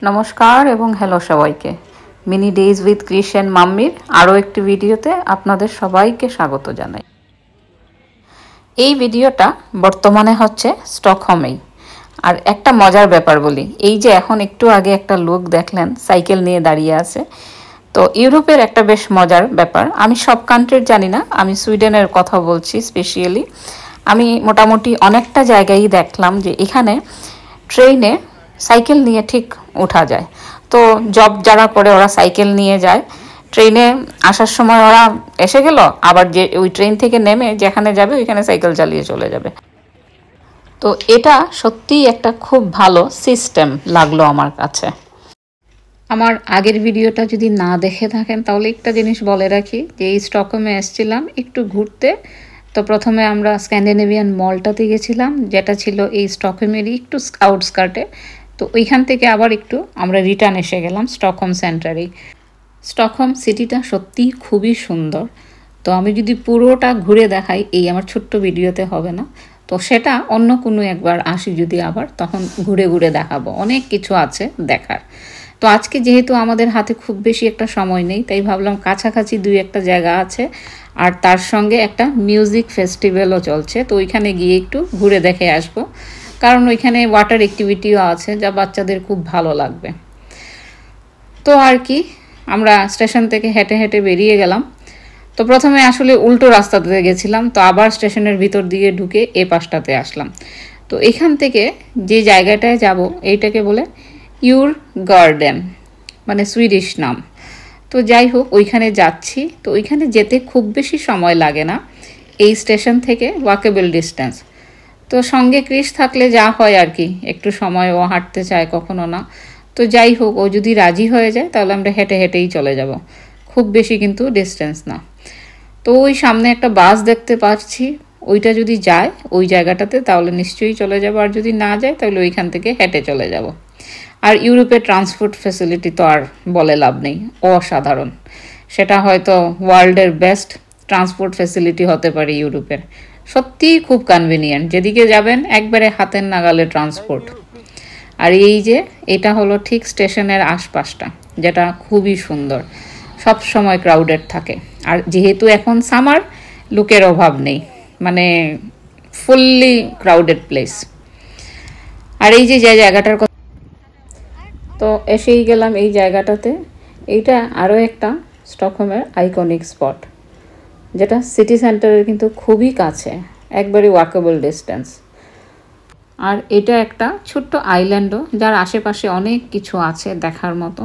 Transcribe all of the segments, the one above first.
নমস্কার এবং হ্যালো সবাইকে। Mini days with Krish and মাম্মির আরও একটি ভিডিওতে আপনাদের সবাইকে স্বাগত জানাই। এই ভিডিওটা বর্তমানে হচ্ছে স্টকহোমেই। আর একটা মজার ব্যাপার বলি, এই যে এখন একটু আগে একটা লোক দেখলেন সাইকেল নিয়ে দাঁড়িয়ে আছে, তো ইউরোপের একটা বেশ মজার ব্যাপার। আমি সব কান্ট্রির জানি না, আমি সুইডেনের কথা বলছি স্পেশালি। আমি মোটামুটি অনেকটা জায়গায় দেখলাম যে এখানে ট্রেনে সাইকেল নিয়ে ঠিক ওঠা যায়। তো জব যারা করে ওরা সাইকেল নিয়ে যায়, ট্রেনে আসার সময় ওরা এসে গেল, আবার যে ওই ট্রেন থেকে নেমে যেখানে যাবে ওইখানে সাইকেল চালিয়ে চলে যাবে। তো এটা সত্যিই একটা খুব ভালো সিস্টেম লাগলো আমার কাছে। আমার আগের ভিডিওটা যদি না দেখে থাকেন তাহলে একটা জিনিস বলে রাখি যে এই স্টকহোমে এসেছিলাম একটু ঘুরতে। তো প্রথমে আমরা স্ক্যান্ডিনেভিয়ান মলটাতে গেছিলাম, যেটা ছিল এই স্টকহোমেরই একটু আউটস্কার্টে। তো ওইখান থেকে আবার একটু আমরা রিটার্ন এসে গেলাম স্টকহোম সেন্টারেই। স্টকহোম সিটিটা সত্যিই খুবই সুন্দর। তো আমি যদি পুরোটা ঘুরে দেখাই এই আমার ছোট্ট ভিডিওতে হবে না, তো সেটা অন্য কোনো একবার আসি যদি আবার, তখন ঘুরে ঘুরে দেখাবো, অনেক কিছু আছে দেখার। তো আজকে যেহেতু আমাদের হাতে খুব বেশি একটা সময় নেই, তাই ভাবলাম কাছাকাছি দুই একটা জায়গা আছে আর তার সঙ্গে একটা মিউজিক ফেস্টিভ্যালও চলছে, তো ওইখানে গিয়ে একটু ঘুরে দেখে আসবো। কারণ ওইখানে ওয়াটার অ্যাক্টিভিটিও আছে যা বাচ্চাদের খুব ভালো লাগবে। তো আর কি, আমরা স্টেশন থেকে হেঁটে হেঁটে বেরিয়ে গেলাম। তো প্রথমে আসলে উল্টো রাস্তাতে গেছিলাম, তো আবার স্টেশনের ভিতর দিয়ে ঢুকে এ পাশটাতে আসলাম। তো এখান থেকে যে জায়গাটায় যাব এইটাকে বলে ইউর গার্ডেন, মানে সুইডিশ নাম। তো যাই হোক ওইখানে যাচ্ছি। তো ওইখানে যেতে খুব বেশি সময় লাগে না, এই স্টেশন থেকে ওয়াকেবল ডিস্টেন্স। তো সঙ্গে ক্রিশ থাকলে যা হয় আর কি, একটু সময় ও হাঁটতে চায় কখনো না। তো যাই হোক, ও যদি রাজি হয়ে যায় তাহলে আমরা হেঁটে হেঁটেই চলে যাব, খুব বেশি কিন্তু ডিস্টেন্স না। তো ওই সামনে একটা বাস দেখতে পাচ্ছি, ওইটা যদি যায় ওই জায়গাটাতে তাহলে নিশ্চয়ই চলে যাব, আর যদি না যায় তাহলে ওইখান থেকে হেঁটে চলে যাব। আর ইউরোপের ট্রান্সপোর্ট ফ্যাসিলিটি তো আর বলে লাভ নেই, অসাধারণ। সেটা হয়তো ওয়ার্ল্ডের বেস্ট ট্রান্সপোর্ট ফ্যাসিলিটি হতে পারে ইউরোপের। সত্যিই খুব কনভিনিয়েন্ট, যেদিকে যাবেন একবারে হাতের নাগালে ট্রান্সপোর্ট। আর এই যে এটা হলো ঠিক স্টেশনের আশপাশটা, যেটা খুবই সুন্দর, সব সময় ক্রাউডেড থাকে। আর যেহেতু এখন সামার, লোকের অভাব নেই, মানে ফুললি ক্রাউডেড প্লেস। আর এই যে জায়গাটার কথা, তো এসেই গেলাম এই জায়গাটাতে। এইটা আরও একটা স্টকহোমের আইকনিক স্পট, যেটা সিটি সেন্টারের কিন্তু খুবই কাছে, একবারে ওয়াকেবল ডিস্টেন্স। আর এটা একটা ছোট্ট আইল্যান্ডও, যার আশেপাশে অনেক কিছু আছে দেখার মতো।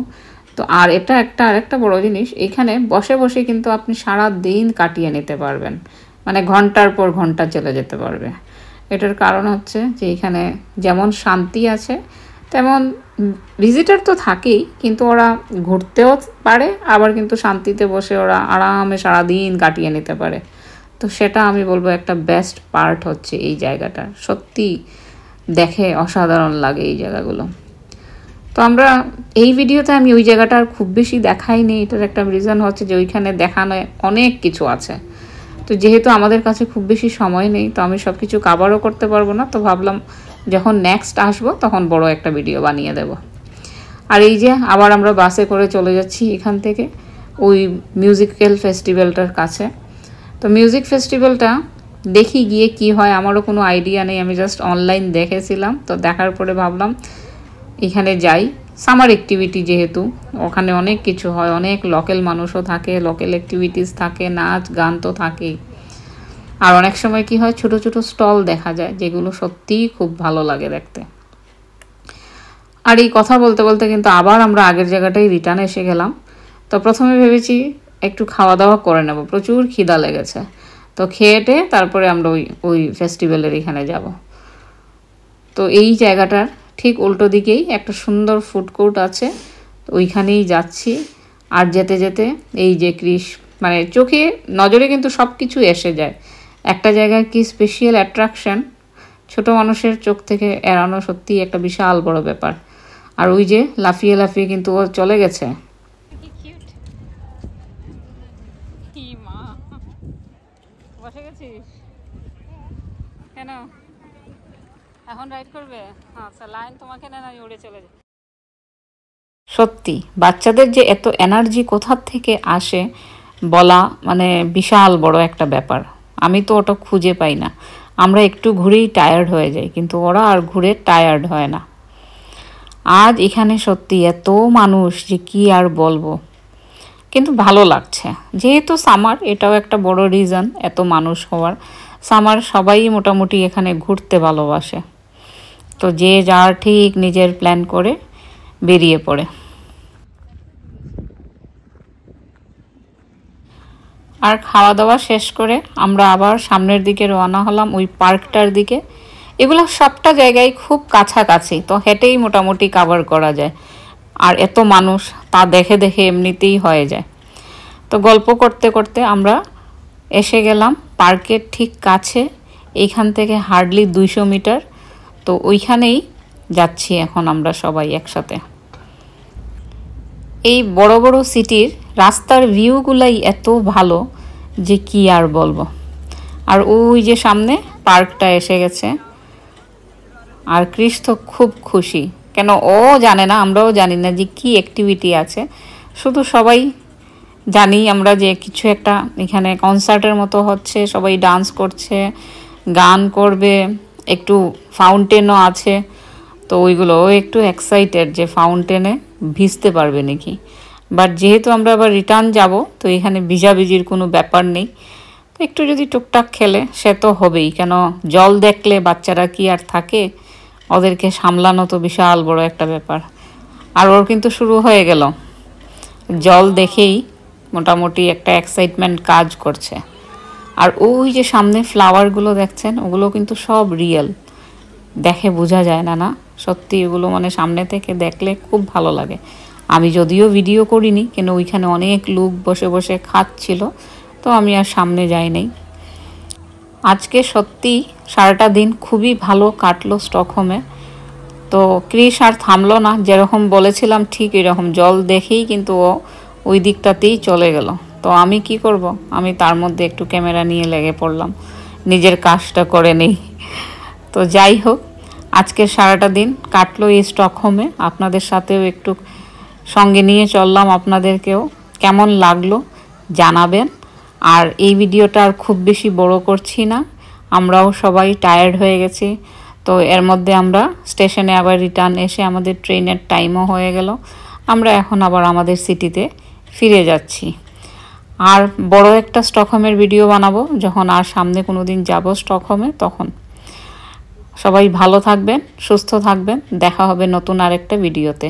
তো আর এটা আরেকটা বড় জিনিস, এখানে বসে বসে কিন্তু আপনি সারা দিন কাটিয়ে নিতে পারবেন, মানে ঘন্টার পর ঘন্টা চলে যেতে পারবে। এটার কারণ হচ্ছে যে এখানে যেমন শান্তি আছে তেমন ভিজিটার তো থাকেই, কিন্তু ওরা ঘুরতেও পারে, আবার কিন্তু শান্তিতে বসে ওরা আরামে সারাদিন কাটিয়ে নিতে পারে। তো সেটা আমি বলবো একটা বেস্ট পার্ট হচ্ছে এই জায়গাটা, সত্যি দেখে অসাধারণ লাগে এই জায়গাগুলো। তো আমরা এই ভিডিওতে আমি ওই জায়গাটা আর খুব বেশি দেখাইনি, এটার একটা রিজন হচ্ছে যে ওইখানে দেখানো অনেক কিছু আছে। তো যেহেতু আমাদের কাছে খুব বেশি সময় নেই, তো আমি সব কিছু কাভারও করতে পারবো না, তো ভাবলাম যখন নেক্সট আসবো তখন বড় একটা ভিডিও বানিয়ে দেব। আর এই যে আবার আমরা বাসে করে চলে যাচ্ছি এখান থেকে ওই মিউজিক্যাল ফেস্টিভ্যালটার কাছে। তো মিউজিক ফেস্টিভ্যালটা দেখি গিয়ে কি হয়, আমারও কোনো আইডিয়া নেই, আমি জাস্ট অনলাইন দেখেছিলাম। তো দেখার পরে ভাবলাম এখানে যাই, সামার অ্যাক্টিভিটি যেহেতু, ওখানে অনেক কিছু হয়, অনেক লোকাল মানুষও থাকে, লোকাল অ্যাক্টিভিটিস থাকে, নাচ গান তো থাকেই। আর অনেক সময় কি হয়, ছোট ছোট স্টল দেখা যায় যেগুলো সত্যিই খুব ভালো লাগে দেখতে। আর এই কথা বলতে বলতে কিন্তু আবার আমরা আগের জায়গাটাই রিটার্ন এসে গেলাম। তো প্রথমে ভেবেছি একটু খাওয়া দাওয়া করে নেব, প্রচুর খিদা লেগেছে। তো খেয়েটে তারপরে আমরা ওই ফেস্টিভ্যালের এখানে যাব। তো এই জায়গাটার ঠিক উল্টো দিকেই একটা সুন্দর ফুড কোর্ট আছে, তো ওইখানেই যাচ্ছি। আর যেতে যেতে এই যে ক্রিশ, মানে চোখে নজরে কিন্তু সব কিছু এসে যায়। একটা জায়গার কি স্পেশাল অ্যাট্রাকশন, ছোট মানুষের চোখ থেকে এড়ানো সত্যিই একটা বিশাল বড় ব্যাপার। আর ওই যে লাফিয়ে লাফিয়ে কিন্তু ও চলে গেছে। বসে গেছিস কেন? এখন রাইড করবে? আচ্ছা, লাইন তোমাকে না উড়ে চলে যায়। সত্যি বাচ্চাদের যে এত এনার্জি কোথা থেকে আসে বলা মানে বিশাল বড় একটা ব্যাপার। আমি তো ওটা খুঁজে পাই না। আমরা একটু ঘুরেই টায়ার্ড হয়ে যাই, কিন্তু ওরা আর ঘুরে টায়ার্ড হয় না। আজ এখানে সত্যি এত মানুষ যে কি আর বলবো, কিন্তু ভালো লাগছে। যেহেতু সামার, এটাও একটা বড় রিজন এত মানুষ হওয়ার। সামার সবাই মোটামুটি এখানে ঘুরতে ভালোবাসে, তো যে যার ঠিক নিজের প্ল্যান করে বেরিয়ে পড়ে। আর খাওয়া দাওয়া শেষ করে আমরা আবার সামনের দিকে রওনা হলাম, ওই পার্কটার দিকে। এগুলো সবটা জায়গায় খুব কাছাকাছি, তো হেঁটেই মোটামুটি কাভার করা যায়। আর এত মানুষ, তা দেখে দেখে এমনিতেই হয়ে যায়। তো গল্প করতে করতে আমরা এসে গেলাম পার্কের ঠিক কাছে। এইখান থেকে হার্ডলি 200 মিটার। তো ওইখানেই যাচ্ছি এখন আমরা সবাই একসাথে। এই বড় বড় সিটির রাস্তার ভিউগুলাই এত ভালো যে কি আর বলবো। আর ওই যে সামনে পার্কটা এসে গেছে, আর ক্রিস তো খুব খুশি। কেন ও জানে না, আমরাও জানি না যে কি অ্যাক্টিভিটি আছে। শুধু সবাই জানি আমরা যে কিছু একটা এখানে কনসার্টের মতো হচ্ছে, সবাই ডান্স করছে, গান করবে, একটু ফাউন্টেনও আছে। তো ওইগুলো একটু এক্সাইটেড যে ফাউন্টেনে ভিজতে পারবে নাকি। বাট যেহেতু আমরা আবার রিটার্ন যাব, তো এখানে ভিজাভিজির কোনো ব্যাপার নেই। তো একটু যদি টুকটাক খেলে সে তো হবেই, কেন জল দেখলে বাচ্চারা কি আর থাকে, ওদেরকে সামলানো তো বিশাল বড় একটা ব্যাপার। আর ওর কিন্তু শুরু হয়ে গেল, জল দেখেই মোটামুটি একটা এক্সাইটমেন্ট কাজ করছে। আর ওই যে সামনে ফ্লাওয়ারগুলো দেখছেন, ওগুলো কিন্তু সব রিয়েল, দেখে বোঝা যায় না। না সত্যি এগুলো মানে সামনে থেকে দেখলে খুব ভালো লাগে। আমি যদিও ভিডিও করিনি, কেন ওইখানে অনেক লোক বসে বসে খাচ্ছিল, তো আমি আর সামনে যাই নাই। আজকে সত্যি সারাটা দিন খুবই ভালো কাটলো স্টকহোমে। তো ক্রিস আর থামলো না, যেরকম বলেছিলাম ঠিক এরকম জল দেখেই কিন্তু ও ওই দিকটাতেই চলে গেল। তো আমি কি করব, আমি তার মধ্যে একটু ক্যামেরা নিয়ে লেগে পড়লাম, নিজের কাজটা করে নেই। তো যাই হোক, আজকে সারাটা দিন কাটলো এই স্টকহোমে। আপনাদের সাথেও একটু সঙ্গে নিয়ে চললাম, আপনাদেরকেও কেমন লাগলো জানাবেন। আর এই ভিডিওটা আর খুব বেশি বড় করছি না, আমরাও সবাই টায়ার্ড হয়ে গেছি। তো এর মধ্যে আমরা স্টেশনে আবার রিটার্ন এসে আমাদের ট্রেনের টাইমও হয়ে গেল। আমরা এখন আবার আমাদের সিটিতে ফিরে যাচ্ছি। আর বড় একটা স্টকহোমের ভিডিও বানাবো যখন আর সামনে কোনো দিন যাব স্টকহোমে তখন। সবাই ভালো থাকবেন, সুস্থ থাকবেন, দেখা হবে নতুন আরেকটা ভিডিওতে।